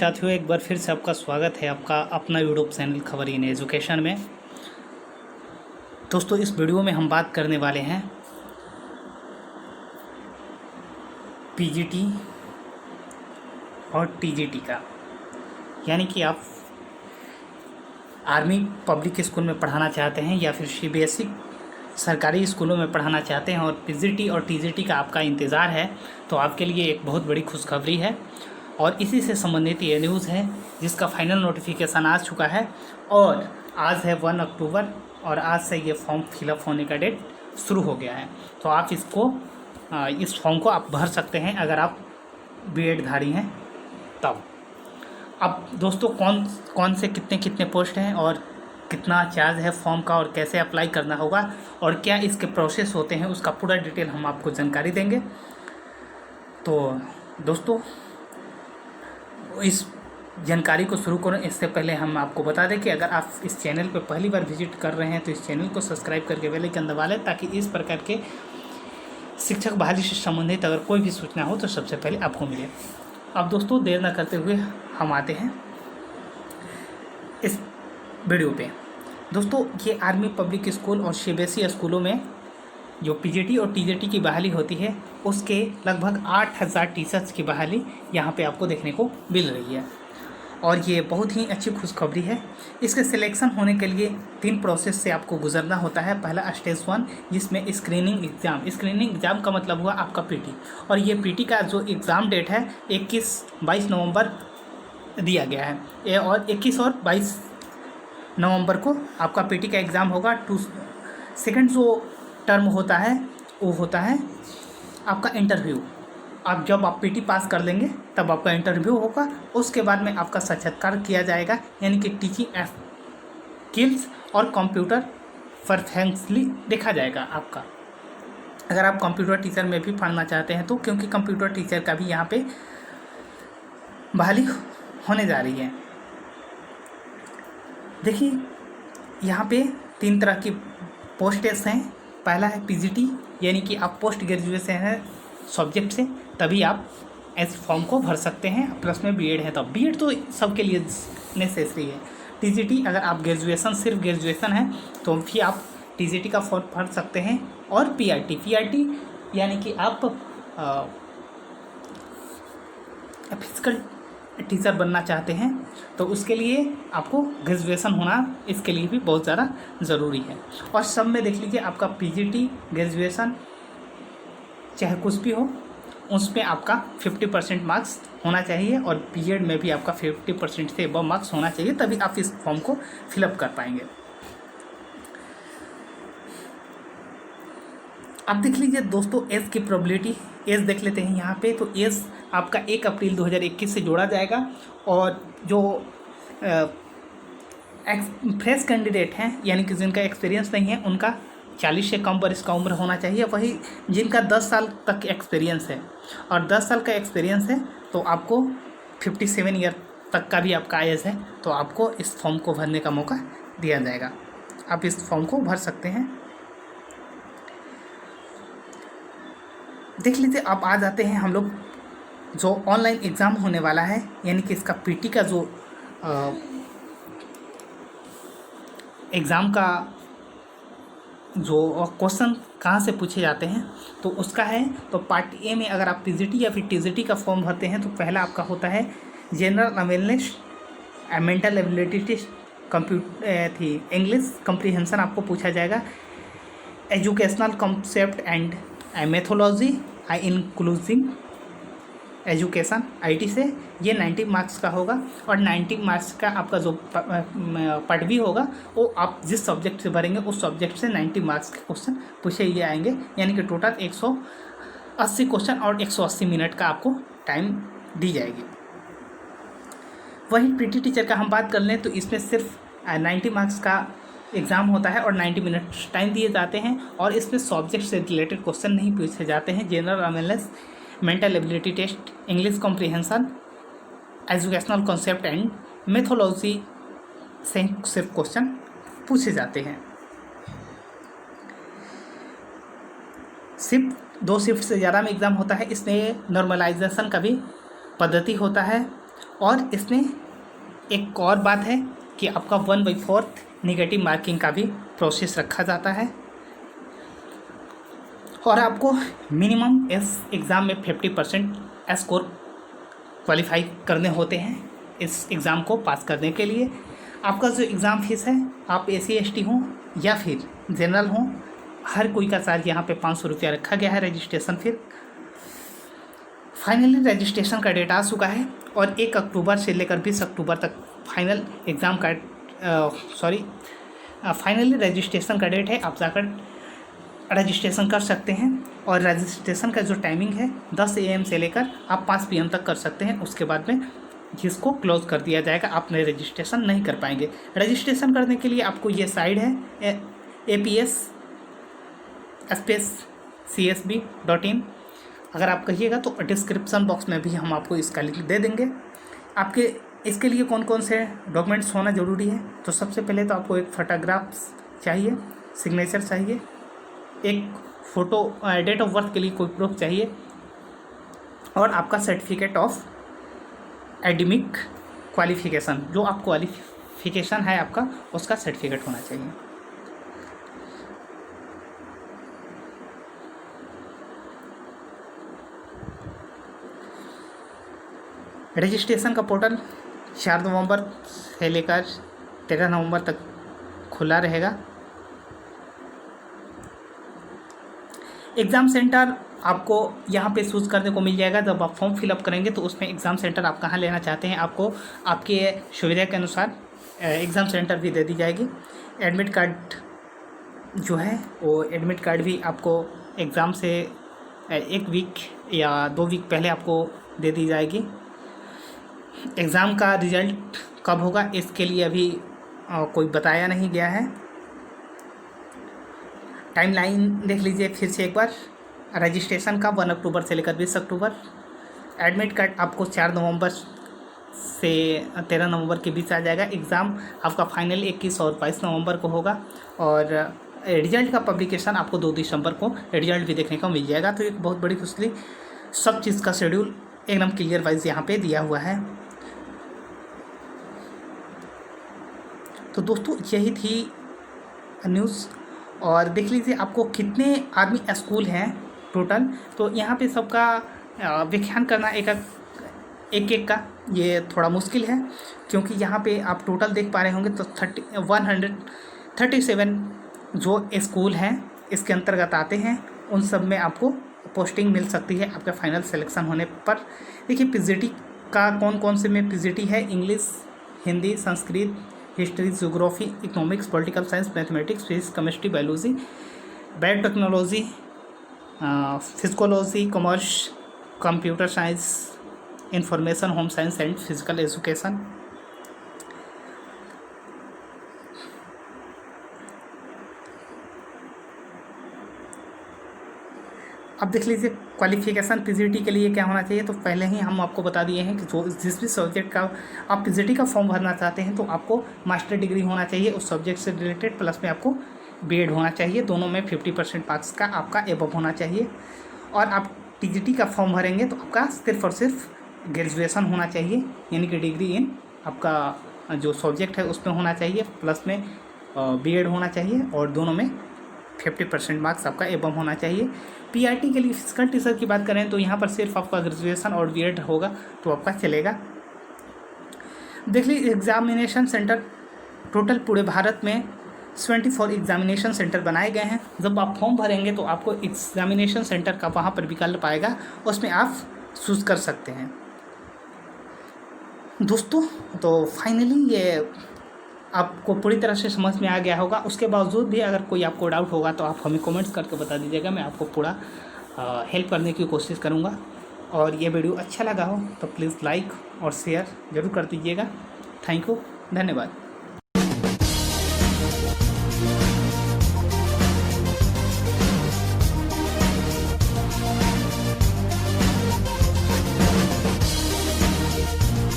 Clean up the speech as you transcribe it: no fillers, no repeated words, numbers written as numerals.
साथियों, एक बार फिर से आपका स्वागत है आपका अपना यूट्यूब चैनल खबर इन एजुकेशन में। दोस्तों, इस वीडियो में हम बात करने वाले हैं पीजीटी और टीजीटी का। यानी कि आप आर्मी पब्लिक स्कूल में पढ़ाना चाहते हैं या फिर सीबीएसई सरकारी स्कूलों में पढ़ाना चाहते हैं और पीजीटी और टीजीटी का आपका इंतज़ार है, तो आपके लिए एक बहुत बड़ी खुशखबरी है। और इसी से संबंधित ये न्यूज़ है जिसका फाइनल नोटिफिकेशन आ चुका है और आज है 1 अक्टूबर और आज से ये फॉर्म फिलअप होने का डेट शुरू हो गया है। तो आप इस फॉर्म को आप भर सकते हैं अगर आप बीएड धारी हैं तब। अब दोस्तों, कौन से कितने पोस्ट हैं और कितना चार्ज है फॉर्म का और कैसे अप्लाई करना होगा और क्या इसके प्रोसेस होते हैं, उसका पूरा डिटेल हम आपको जानकारी देंगे। तो दोस्तों, इस जानकारी को शुरू करें इससे पहले हम आपको बता दें कि अगर आप इस चैनल पर पहली बार विजिट कर रहे हैं तो इस चैनल को सब्सक्राइब करके बेल आइकन दबा लें ताकि इस प्रकार के शिक्षक बहाली से संबंधित अगर कोई भी सूचना हो तो सबसे पहले आपको मिले। अब दोस्तों, देर न करते हुए हम आते हैं इस वीडियो पे। दोस्तों, ये आर्मी पब्लिक स्कूल और सीबीएसई स्कूलों में जो पीजीटी और टीजीटी की बहाली होती है उसके लगभग 8000 टीचर्स की बहाली यहाँ पे आपको देखने को मिल रही है और ये बहुत ही अच्छी खुशखबरी है। इसके सिलेक्शन होने के लिए 3 प्रोसेस से आपको गुजरना होता है। पहला स्टेज 1 जिसमें स्क्रीनिंग एग्ज़ाम का मतलब हुआ आपका पीटी, और ये पीटी का जो एग्ज़ाम डेट है 21-22 नवंबर दिया गया है और 21 और 22 नवंबर को आपका पीटी का एग्ज़ाम होगा। सेकंड जो टर्म होता है वो होता है आपका इंटरव्यू। जब आप पीटी पास कर लेंगे तब आपका इंटरव्यू होगा। उसके बाद में आपका साक्षात्कार किया जाएगा, यानी कि टीचिंग स्किल्स और कंप्यूटर परफेक्टली देखा जाएगा आपका। अगर आप कंप्यूटर टीचर में भी पढ़ना चाहते हैं तो, क्योंकि कंप्यूटर टीचर का भी यहाँ पे बहाली होने जा रही है। देखिए, यहाँ पे 3 तरह की पोस्टेस हैं। पहला है पीजीटी, यानी कि आप पोस्ट ग्रेजुएशन है सब्जेक्ट से, तभी आप इस फॉर्म को भर सकते हैं। प्लस में बीएड है तब। बीएड तो सबके लिए नेसेसरी है। टीजीटी अगर आप सिर्फ ग्रेजुएशन है तो भी आप टीजीटी का फॉर्म भर सकते हैं। और पीआरटी यानी कि आप फिजिकल टीचर बनना चाहते हैं तो उसके लिए आपको ग्रेजुएशन होना इसके लिए भी बहुत ज़्यादा ज़रूरी है। और सब में देख लीजिए, आपका पीजीटी ग्रेजुएशन चाहे कुछ भी हो उसमें आपका 50% मार्क्स होना चाहिए और बीएड में भी आपका 50% से अबव मार्क्स होना चाहिए, तभी आप इस फॉर्म को फिलअप कर पाएंगे। अब देख लीजिए दोस्तों, एज की प्रोबेबिलिटी, एज देख लेते हैं यहाँ पे। तो एज आपका 1 अप्रैल 2021 से जोड़ा जाएगा और जो फ्रेश कैंडिडेट हैं यानी कि जिनका एक्सपीरियंस नहीं है उनका 40 से कम वर्ष का उम्र होना चाहिए। वही जिनका 10 साल तक एक्सपीरियंस है और 10 साल का एक्सपीरियंस है तो आपको 57 ईयर तक का भी आपका एज है तो आपको इस फॉर्म को भरने का मौका दिया जाएगा। आप इस फॉर्म को भर सकते हैं। देख लीजिए, अब आ जाते हैं हम लोग जो ऑनलाइन एग्ज़ाम होने वाला है, यानी कि इसका पीटी का जो एग्ज़ाम का जो क्वेश्चन कहाँ से पूछे जाते हैं तो उसका है। तो पार्ट ए में अगर आप पीजीटी या फिर टीजीटी का फॉर्म भरते हैं तो पहला आपका होता है general awareness, mental ability test, English comprehension आपको पूछा जाएगा, educational concept and methodology inclusive education IT से, ये 90 मार्क्स का होगा। और 90 मार्क्स का आपका जो पार्ट बी होगा वो आप जिस सब्जेक्ट से भरेंगे उस सब्जेक्ट से 90 मार्क्स के क्वेश्चन पूछे ये आएंगे, यानी कि टोटल 180 क्वेश्चन और 180 मिनट का आपको टाइम दी जाएगी। वहीं पीटी टीचर का हम बात कर लें तो इसमें सिर्फ 90 मार्क्स का एग्ज़ाम होता है और 90 मिनट टाइम दिए जाते हैं और इसमें सब्जेक्ट से रिलेटेड क्वेश्चन नहीं पूछे जाते हैं। General awareness, mental ability test, English comprehension, educational concept and methodology से सिर्फ क्वेश्चन पूछे जाते हैं। दो शिफ्ट से ज़्यादा में एग्ज़ाम होता है। इसमें नॉर्मलाइजेशन का भी पद्धति होता है और इसमें एक और बात है कि आपका 1/4 नेगेटिव मार्किंग का भी प्रोसेस रखा जाता है और आपको मिनिमम इस एग्ज़ाम में 50% स्कोर क्वालिफाई करने होते हैं इस एग्ज़ाम को पास करने के लिए। आपका जो एग्ज़ाम फीस है, आप SC ST हों या फिर जनरल हों, हर कोई का चार्ज यहाँ पे 500 रुपया रखा गया है रजिस्ट्रेशन फी। फाइनली रजिस्ट्रेशन का डेट आ चुका है और 1 अक्टूबर से लेकर 20 अक्टूबर तक फाइनल एग्ज़ाम का फाइनली रजिस्ट्रेशन का डेट है। आप जाकर रजिस्ट्रेशन कर सकते हैं और रजिस्ट्रेशन का जो टाइमिंग है 10 AM से लेकर आप 5 PM तक कर सकते हैं। उसके बाद में जिसको क्लोज कर दिया जाएगा, आप नए रजिस्ट्रेशन नहीं कर पाएंगे। रजिस्ट्रेशन करने के लिए आपको ये साइट है APS-CSB.in। अगर आप कहिएगा तो डिस्क्रिप्शन बॉक्स में भी हम आपको इसका लिंक दे देंगे। आपके इसके लिए कौन कौन से डॉक्यूमेंट्स होना ज़रूरी है, तो सबसे पहले तो आपको एक फोटोग्राफ्स चाहिए, सिग्नेचर चाहिए, एक फ़ोटो, डेट ऑफ बर्थ के लिए कोई प्रूफ चाहिए और आपका सर्टिफिकेट ऑफ एकेडमिक क्वालिफ़िकेशन, जो आप क्वालिफ़िकेशन है आपका, उसका सर्टिफिकेट होना चाहिए। रजिस्ट्रेशन का पोर्टल 4 नवंबर से लेकर 13 नवंबर तक खुला रहेगा। एग्ज़ाम सेंटर आपको यहाँ पे चूज़ करने को मिल जाएगा। जब आप फॉर्म फिलअप करेंगे तो उसमें एग्ज़ाम सेंटर आप कहाँ लेना चाहते हैं, आपको आपके सुविधा के अनुसार एग्ज़ाम सेंटर भी दे दी जाएगी। एडमिट कार्ड जो है वो एडमिट कार्ड भी आपको एग्ज़ाम से 1 वीक या 2 वीक पहले आपको दे दी जाएगी। एग्ज़ाम का रिज़ल्ट कब होगा इसके लिए अभी कोई बताया नहीं गया है। टाइमलाइन देख लीजिए फिर से एक बार। रजिस्ट्रेशन का 1 अक्टूबर से लेकर 20 अक्टूबर। एडमिट कार्ड आपको 4 नवंबर से 13 नवंबर के बीच आ जाएगा। एग्ज़ाम आपका फाइनल 21 और 22 नवंबर को होगा और रिजल्ट का पब्लिकेशन आपको 2 दिसंबर को रिजल्ट भी देखने को मिल जाएगा। तो एक बहुत बड़ी खुशखबरी, सब चीज़ का शेड्यूल एकदम क्लियर वाइज यहाँ पे दिया हुआ है। तो दोस्तों यही थी न्यूज़। और देख लीजिए आपको कितने आर्मी स्कूल हैं टोटल, तो यहाँ पे सबका व्याख्यान करना एक का ये थोड़ा मुश्किल है, क्योंकि यहाँ पे आप टोटल देख पा रहे होंगे तो 137 जो स्कूल हैं इसके अंतर्गत आते हैं। उन सब में आपको पोस्टिंग मिल सकती है आपका फाइनल सिलेक्शन होने पर। देखिए PGT का कौन कौन से में PGT है, English, Hindi, Sanskrit, history, geography, economics, political science, mathematics, physics, chemistry, biology, biotechnology, physiology, commerce, computer science, information, home science and physical education. अब देख लीजिए क्वालिफिकेशन PGT के लिए क्या होना चाहिए, तो पहले ही हम आपको बता दिए हैं कि जो जिस भी सब्जेक्ट का आप PGT का फॉर्म भरना चाहते हैं तो आपको मास्टर डिग्री होना चाहिए उस सब्जेक्ट से रिलेटेड, प्लस में आपको BEd होना चाहिए। दोनों में 50% मार्क्स का आपका एबव होना चाहिए। और आप TGT का फॉर्म भरेंगे तो आपका सिर्फ और सिर्फ ग्रेजुएशन होना चाहिए, यानी कि डिग्री इन आपका जो सब्जेक्ट है उसमें होना चाहिए, प्लस में BEd होना चाहिए और दोनों में 50% मार्क्स आपका एबव होना चाहिए। PRT के लिए फिजिकल टीचर की बात करें तो यहाँ पर सिर्फ आपका ग्रेजुएशन और BEd होगा तो आपका चलेगा। देख लीजिए एग्जामिनेशन सेंटर टोटल पूरे भारत में 24 एग्जामिनेशन सेंटर बनाए गए हैं। जब आप फॉर्म भरेंगे तो आपको एग्जामिनेशन सेंटर का वहाँ पर विकल्प आएगा, उसमें आप चूज़ कर सकते हैं। दोस्तों तो फाइनली ये आपको पूरी तरह से समझ में आ गया होगा। उसके बावजूद भी अगर कोई आपको डाउट होगा तो आप हमें कमेंट्स करके बता दीजिएगा, मैं आपको पूरा हेल्प करने की कोशिश करूँगा। और ये वीडियो अच्छा लगा हो तो प्लीज़ लाइक और शेयर ज़रूर कर दीजिएगा। थैंक यू, धन्यवाद।